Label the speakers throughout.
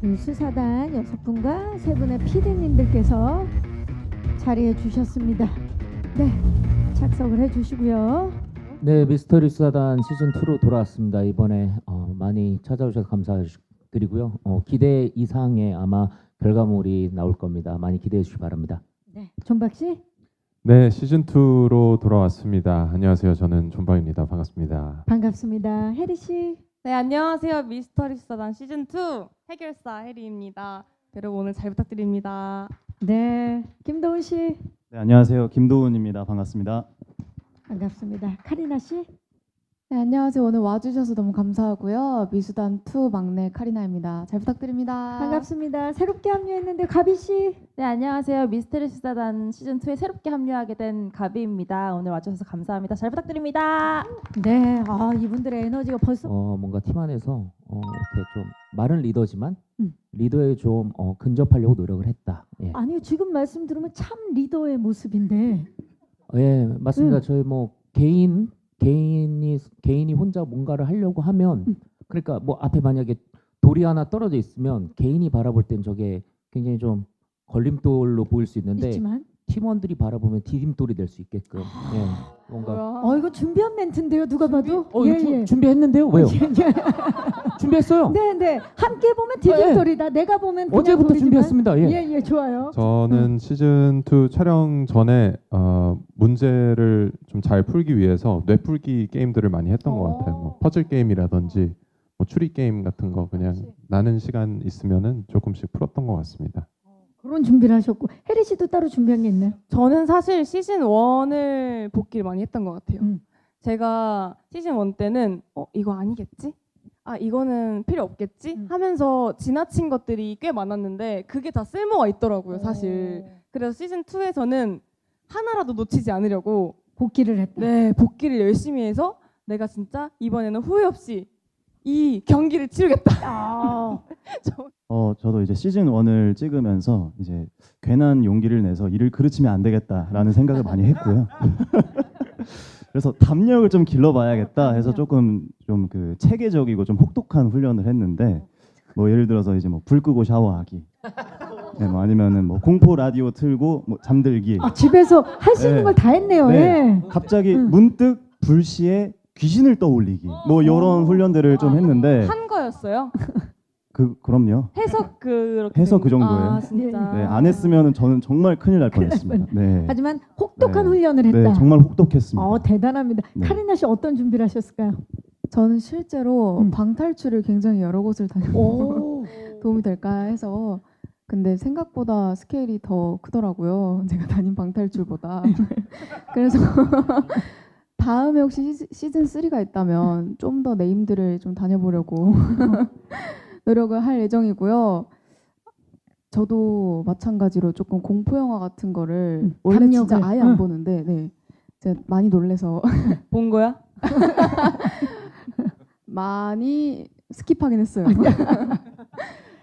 Speaker 1: 이 수사단 6분과 3분의 PD님들께서 자리해 주셨습니다. 네, 착석을 해 주시고요.
Speaker 2: 네, 미스터리 수사단 시즌 2로 돌아왔습니다. 이번에 많이 찾아주셔서 감사드리고요. 기대 이상의 아마 결과물이 나올 겁니다. 많이 기대해 주시기 바랍니다.
Speaker 1: 네, 존박 씨.
Speaker 3: 네, 시즌 2로 돌아왔습니다. 안녕하세요. 저는 존박입니다. 반갑습니다.
Speaker 1: 반갑습니다. 혜리 씨.
Speaker 4: 네, 안녕하세요. 미스터리 수사단 시즌 2 해결사 혜리입니다. 여러분 오늘 잘 부탁드립니다.
Speaker 1: 네, 김도훈 씨.
Speaker 5: 네, 안녕하세요. 김도훈입니다. 반갑습니다.
Speaker 1: 반갑습니다. 카리나 씨.
Speaker 6: 네, 안녕하세요. 오늘 와주셔서 너무 감사하고요. 미수단 2 막내 카리나입니다. 잘 부탁드립니다.
Speaker 1: 반갑습니다. 새롭게 합류했는데 가비 씨.
Speaker 7: 네, 안녕하세요. 미스터리 수사단 시즌2에 새롭게 합류하게 된 가비입니다. 오늘 와주셔서 감사합니다. 잘 부탁드립니다.
Speaker 1: 네, 이분들의 에너지가 벌써
Speaker 2: 뭔가 팀 안에서 이렇게 좀 마른 리더지만
Speaker 1: 음.
Speaker 2: 리더에 좀 근접하려고 노력을 했다. 예,
Speaker 1: 아니요, 지금 말씀 들으면 참 리더의 모습인데.
Speaker 2: 예 맞습니다. 저희 뭐 개인이 혼자 뭔가를 하려고 하면 그러니까 뭐 앞에 만약에 돌이 하나 떨어져 있으면 개인이 바라볼 땐 저게 굉장히 좀 걸림돌로 보일 수 있는데
Speaker 1: 있지만.
Speaker 2: 팀원들이 바라보면 디딤돌이 될 수 있게끔 뭔가
Speaker 1: 이거 준비한 멘트인데요, 누가 봐도.
Speaker 2: 이거 준비했는데요. 왜요? 준비했어요.
Speaker 1: 네, 네. 함께 보면 디딤돌이다. 내가 보면 그냥
Speaker 2: 어제부터
Speaker 1: 돌이지만.
Speaker 2: 준비했습니다. 예.
Speaker 1: 예, 좋아요.
Speaker 3: 저는 시즌 2 촬영 전에 문제를 좀 잘 풀기 위해서 뇌풀기 게임들을 많이 했던 것 같아요. 뭐 퍼즐 게임이라든지 뭐 추리 게임 같은 거 그냥 나는 시간 있으면은 조금씩 풀었던 것 같습니다.
Speaker 1: 그런 준비를 하셨고. 혜리 씨도 따로 준비한 게 있나요?
Speaker 4: 저는 사실 시즌 1을 복귀를 많이 했던 것 같아요. 제가 시즌 1 때는 이거 아니겠지? 이거는 필요 없겠지? 하면서 지나친 것들이 꽤 많았는데 그게 다 쓸모가 있더라고요, 사실. 그래서 시즌 2에서는 하나라도 놓치지 않으려고
Speaker 1: 복귀를 했다.
Speaker 4: 네, 복귀를 열심히 해서 내가 진짜 이번에는 후회 없이 이 경기를 치르겠다.
Speaker 5: 저도 이제 시즌 1을 찍으면서 이제 괜한 용기를 내서 일을 그르치면 안 되겠다라는 생각을 많이 했고요. 그래서 담력을 좀 길러봐야겠다 해서 조금 좀 그 체계적이고 좀 혹독한 훈련을 했는데 뭐 예를 들어서 이제 뭐 불 끄고 샤워하기, 네, 뭐 아니면은 뭐 공포 라디오 틀고 뭐 잠들기.
Speaker 1: 집에서 할 수 있는
Speaker 5: 네.
Speaker 1: 걸 다 했네요.
Speaker 5: 네.
Speaker 1: 예.
Speaker 5: 갑자기 문득 불시에 귀신을 떠올리기. 뭐 이런 훈련들을 좀 했는데
Speaker 4: 한 거였어요?
Speaker 5: 그럼요.
Speaker 4: 해서 그렇게
Speaker 5: 해서
Speaker 4: 된
Speaker 5: 그 정도예요.
Speaker 4: 아, 진짜.
Speaker 5: 네, 안 했으면은 저는 정말 큰일 날 뻔했습니다. 네.
Speaker 1: 하지만 혹독한
Speaker 5: 네.
Speaker 1: 훈련을 했다.
Speaker 5: 네, 정말 혹독했습니다.
Speaker 1: 대단합니다.
Speaker 5: 네.
Speaker 1: 카리나 씨 어떤 준비를 하셨을까요?
Speaker 6: 저는 실제로
Speaker 1: 음.
Speaker 6: 방탈출을 굉장히 여러 곳을 다녀보고 도움이 될까 해서 근데 생각보다 스케일이 더 크더라고요. 제가 다닌 방탈출보다. 그래서 다음에 혹시 시즌 3가 있다면 좀 더 네임들을 좀 다녀보려고 노력을 할 예정이고요. 저도 마찬가지로 조금 공포 영화 같은 거를 원래 진짜
Speaker 1: 담력을.
Speaker 6: 아예 안 보는데 네. 제가 많이 놀래서
Speaker 4: 본 거야?
Speaker 6: 많이 스킵하긴 했어요.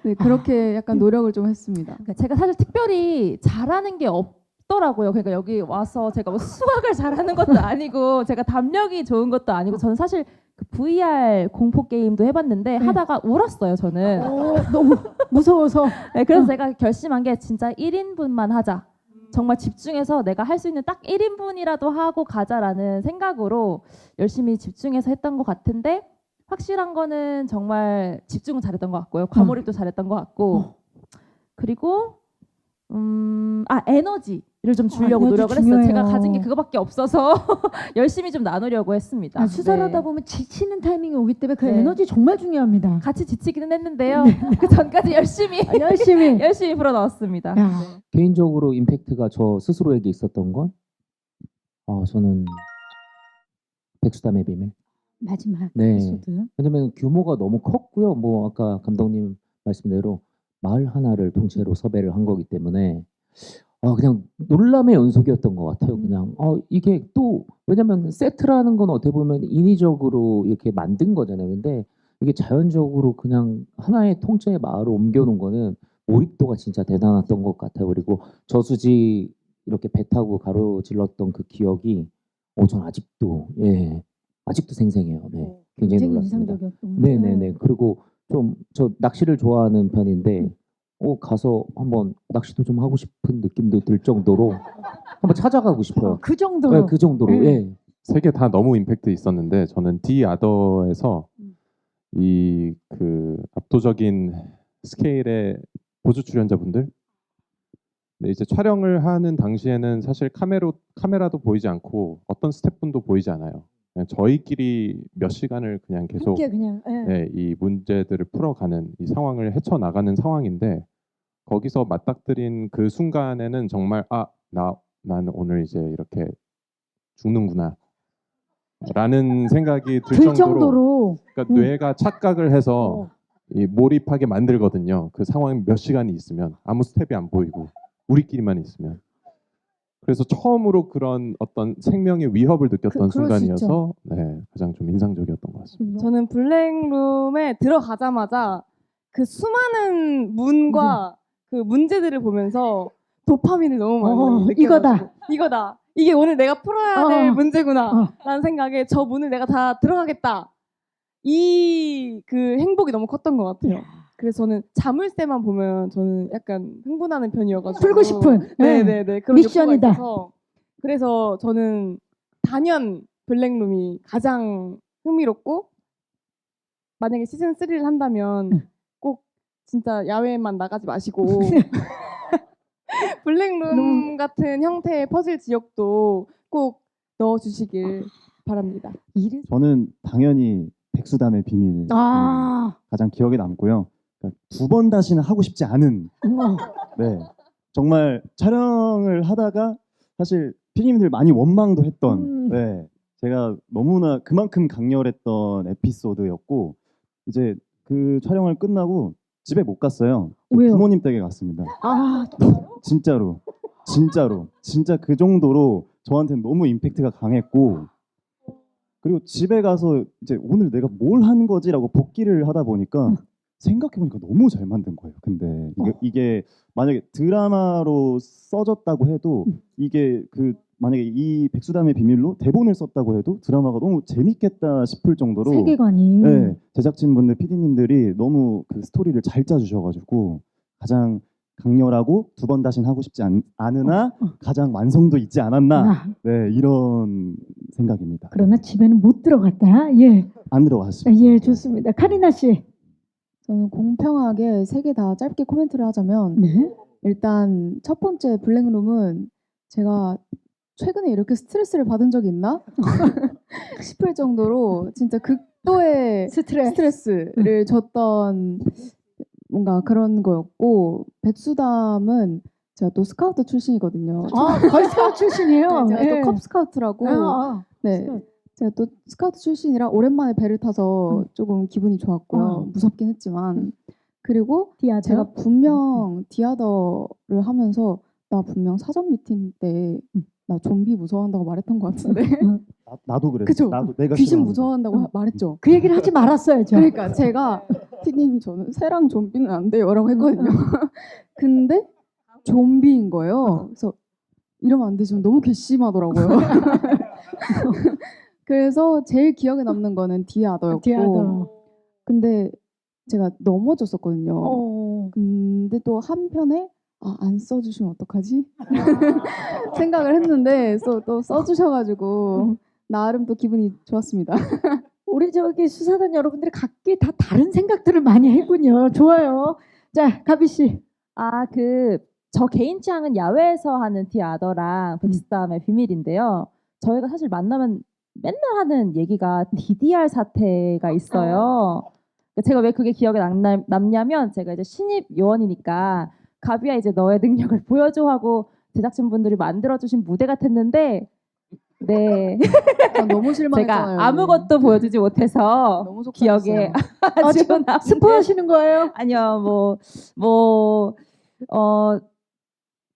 Speaker 6: 네, 그렇게 약간 노력을 좀 했습니다.
Speaker 7: 그러니까 제가 사실 특별히 잘하는 게 없더라고요. 그러니까 여기 와서 제가 뭐 수학을 잘하는 것도 아니고 제가 담력이 좋은 것도 아니고 저는 사실 그 VR 공포 게임도 해봤는데 하다가 울었어요. 저는.
Speaker 1: 너무 무서워서.
Speaker 7: 네, 그래서 제가 결심한 게 진짜 1인분만 하자. 정말 집중해서 내가 할 수 있는 딱 1인분이라도 하고 가자라는 생각으로 열심히 집중해서 했던 것 같은데 확실한 거는 정말 집중은 잘했던 것 같고요. 과몰입도 잘했던 것 같고 그리고 에너지를 좀 주려고
Speaker 1: 에너지
Speaker 7: 노력을
Speaker 1: 중요해요.
Speaker 7: 했어요. 제가 가진 게 그거밖에 없어서 열심히 좀 나누려고 했습니다.
Speaker 1: 수사를
Speaker 7: 네.
Speaker 1: 하다 보면 지치는 타이밍이 오기 때문에 그
Speaker 7: 네.
Speaker 1: 에너지 정말 중요합니다.
Speaker 7: 같이 지치기는 했는데요. 그 전까지 열심히
Speaker 1: 열심히.
Speaker 7: 열심히 풀어 넣었습니다.
Speaker 1: 야.
Speaker 2: 개인적으로 임팩트가 저 스스로에게 있었던 건 저는 백수담의 비밀.
Speaker 1: 마지막
Speaker 2: 네.
Speaker 1: 에피소드.
Speaker 2: 왜냐면 규모가 너무 컸고요. 뭐 아까 감독님 말씀대로 마을 하나를 통째로 섭외를 한 거기 때문에 그냥 놀람의 연속이었던 것 같아요. 그냥 이게 또 왜냐면 세트라는 건 어떻게 보면 인위적으로 이렇게 만든 거잖아요. 근데 이게 자연적으로 그냥 하나의 통째의 마을을 옮겨놓은 거는 몰입도가 진짜 대단했던 것 같아요. 그리고 저수지 이렇게 배 타고 가로질렀던 그 기억이 전 아직도 생생해요. 네, 굉장히
Speaker 1: 굉장히
Speaker 2: 놀랐습니다.
Speaker 1: 인상적이었던 것 같아요.
Speaker 2: 네네네. 그리고 좀 저 낚시를 좋아하는 편인데 가서 한번 낚시도 좀 하고 싶은 느낌도 들 정도로 한번 찾아가고 싶어요.
Speaker 1: 그 정도로.
Speaker 2: 네, 그 정도로.
Speaker 1: 네.
Speaker 2: 예.
Speaker 3: 세 개 다 너무 임팩트 있었는데 저는 디 아더에서 이 그 압도적인 스케일의 보조 출연자분들. 근데 이제 촬영을 하는 당시에는 사실 카메라도 보이지 않고 어떤 스태프분도 보이지 않아요. 그냥 저희끼리 몇 시간을 그냥 계속
Speaker 1: 함께 그냥. 예.
Speaker 3: 네, 이 문제들을 풀어가는 이 상황을 헤쳐나가는 상황인데 거기서 맞닥뜨린 그 순간에는 정말 나는 오늘 이제 이렇게 죽는구나 라는 생각이 들
Speaker 1: 들
Speaker 3: 정도로
Speaker 1: 정도로.
Speaker 3: 그러니까 뇌가 착각을 해서 이 몰입하게 만들거든요. 그 상황이 몇 시간이 있으면 아무 스텝이 안 보이고 우리끼리만 있으면 그래서 처음으로 그런 어떤 생명의 위협을 느꼈던
Speaker 1: 그럴 수
Speaker 3: 순간이어서 네, 가장 좀 인상적이었던 것 같습니다.
Speaker 4: 저는 블랙룸에 들어가자마자 그 수많은 문과 그 문제들을 보면서 도파민을 너무 많이 느껴가지고 이거다. 이게 오늘 내가 풀어야 될 문제구나 라는 생각에 저 문을 내가 다 들어가겠다. 이 그 행복이 너무 컸던 것 같아요. 그래서 저는 자물쇠만 보면 저는 약간 흥분하는 편이어가지고
Speaker 1: 풀고 싶은.
Speaker 4: 네네네 그런
Speaker 1: 미션이다.
Speaker 4: 욕구가 있어서 그래서 저는 단연 블랙룸이 가장 흥미롭고 만약에 시즌 3를 한다면 꼭 진짜 야외에만 나가지 마시고 블랙룸 같은 형태의 퍼즐 지역도 꼭 넣어주시길 바랍니다.
Speaker 5: 저는 당연히 백수담의 비밀 가장 기억에 남고요. 그러니까 두 번 다시는 하고 싶지 않은. 네, 정말 촬영을 하다가 사실 피디님들 많이 원망도 했던. 네, 제가 너무나 그만큼 강렬했던 에피소드였고 이제 그 촬영을 끝나고 집에 못 갔어요.
Speaker 1: 왜요?
Speaker 5: 부모님 댁에 갔습니다. 진짜로 진짜 그 정도로 저한테는 너무 임팩트가 강했고 그리고 집에 가서 이제 오늘 내가 뭘 한 거지라고 복기를 하다 보니까 생각해보니까 너무 잘 만든 거예요. 근데 이게 만약에 드라마로 써졌다고 해도 이게 그 만약에 이 백수담의 비밀로 대본을 썼다고 해도 드라마가 너무 재밌겠다 싶을 정도로
Speaker 1: 세계관이.
Speaker 5: 네, 제작진분들, PD님들이 너무 그 스토리를 잘 짜주셔가지고 가장 강렬하고 두 번 다시는 하고 싶지 않으나 가장 완성도 있지 않았나 네 이런 생각입니다.
Speaker 1: 그러나 집에는 못 들어갔다. 예.
Speaker 5: 안 들어갔습니다.
Speaker 1: 예, 좋습니다. 카리나 씨.
Speaker 6: 저는 공평하게 세 개 다 짧게 코멘트를 하자면
Speaker 1: 네.
Speaker 6: 일단 첫 번째 블랙룸은 제가 최근에 이렇게 스트레스를 받은 적이 있나 싶을 정도로 진짜 극도의 스트레스를 줬던 뭔가 그런 거였고 백수담은 제가 또 스카우트 출신이거든요.
Speaker 1: 걸스카우트 출신이에요.
Speaker 6: 제가 또 컵스카우트라고 네. 제가 또 스카우트 출신이라 오랜만에 배를 타서 조금 기분이 좋았고요. 무섭긴 했지만 그리고
Speaker 1: 디아더?
Speaker 6: 제가 분명 디아더를 하면서 나 분명 사전 미팅 때 나 좀비 무서워한다고 말했던 것 같은데
Speaker 5: 나도 그랬어.
Speaker 6: 그쵸?
Speaker 5: 나도 내가
Speaker 6: 귀신
Speaker 5: 싫어하는
Speaker 6: 무서워한다고 말했죠.
Speaker 1: 그 얘기를 하지 말았어야죠.
Speaker 6: 그러니까 제가 피디님 저는 새랑 좀비는 안 돼요라고 했거든요. 근데 좀비인 거예요. 그래서 이러면 안 되지만 너무 괘씸하더라고요. 그래서 제일 기억에 남는 거는 디아더였고
Speaker 1: 디아더.
Speaker 6: 근데 제가 넘어졌었거든요. 근데 또 한편에 안 써주시면 어떡하지? 생각을 했는데 또 써주셔가지고 나름 또 기분이 좋았습니다.
Speaker 1: 우리 저기 수사단 여러분들이 각기 다 다른 생각들을 많이 했군요. 좋아요. 자, 가비 씨.
Speaker 7: 저 개인 취향은 야외에서 하는 디아더랑 백수담의 비밀인데요. 저희가 사실 만나면 맨날 하는 얘기가 DDR 사태가 있어요. 제가 왜 그게 기억에 남냐면 제가 이제 신입 요원이니까 가비야 이제 너의 능력을 보여줘 하고 제작진분들이 만들어주신 무대 같았는데 네
Speaker 6: 너무 실망했잖아요.
Speaker 7: 제가 아무것도 보여주지 못해서
Speaker 6: 너무
Speaker 7: 기억에 아주
Speaker 1: 지금 스포하시는 거예요?
Speaker 7: 아니요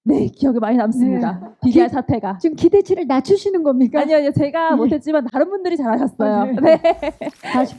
Speaker 7: 네 기억에 많이 남습니다. DDR 사태가
Speaker 1: 지금 기대치를 낮추시는 겁니까?
Speaker 7: 아니요 제가 못했지만 다른 분들이 잘하셨어요. 네.
Speaker 1: 다시